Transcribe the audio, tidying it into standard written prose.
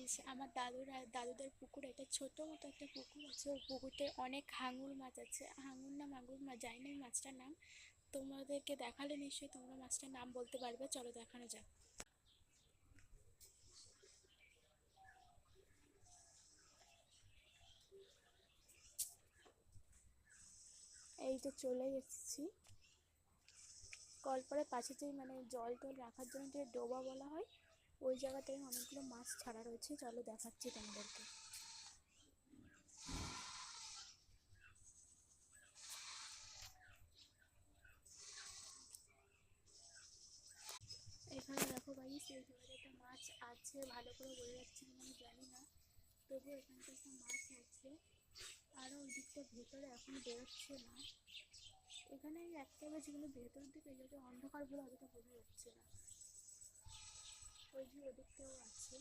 Guys, আমার দাদুদের পুকুরে একটা ছোট মতো একটা পুকুর আছে। ওই পুকুরতে অনেক হাঙুর মাছ আছে। হাঙুর না মাগুর মাছ জানি না এই মাছটার নাম। তোমাদেরকে দেখালে নিশ্চয়ই তোমরা মাছটার নাম বলতে পারবে, চলো দেখানো যাক। এই যে চলে এসেছি কলপাড়ের পাশে, যে মানে জল টল রাখার জন্য যে ডোবা বলা হয়, ওই জায়গাটায় অনেকগুলো মাছ ছাড়া রয়েছে। চলো দেখাচ্ছি তোমাদেরকে। এখানে দেখো গাইস, এই জায়গাটা একটা মাছ আছে, ভালো করে বোঝা যাচ্ছে কিনা আমি জানি না, তবুও এখানটা একটা মাছ আছে। আরও ওই দিকটা ভেতরে এখন বেরোচ্ছে না। এখানে একটা বেশ, যেগুলো ভেতর দিকে যেটা অন্ধকার বলে অতটা বোঝা যাচ্ছে না। ওই যে ওদিকটাও আছে।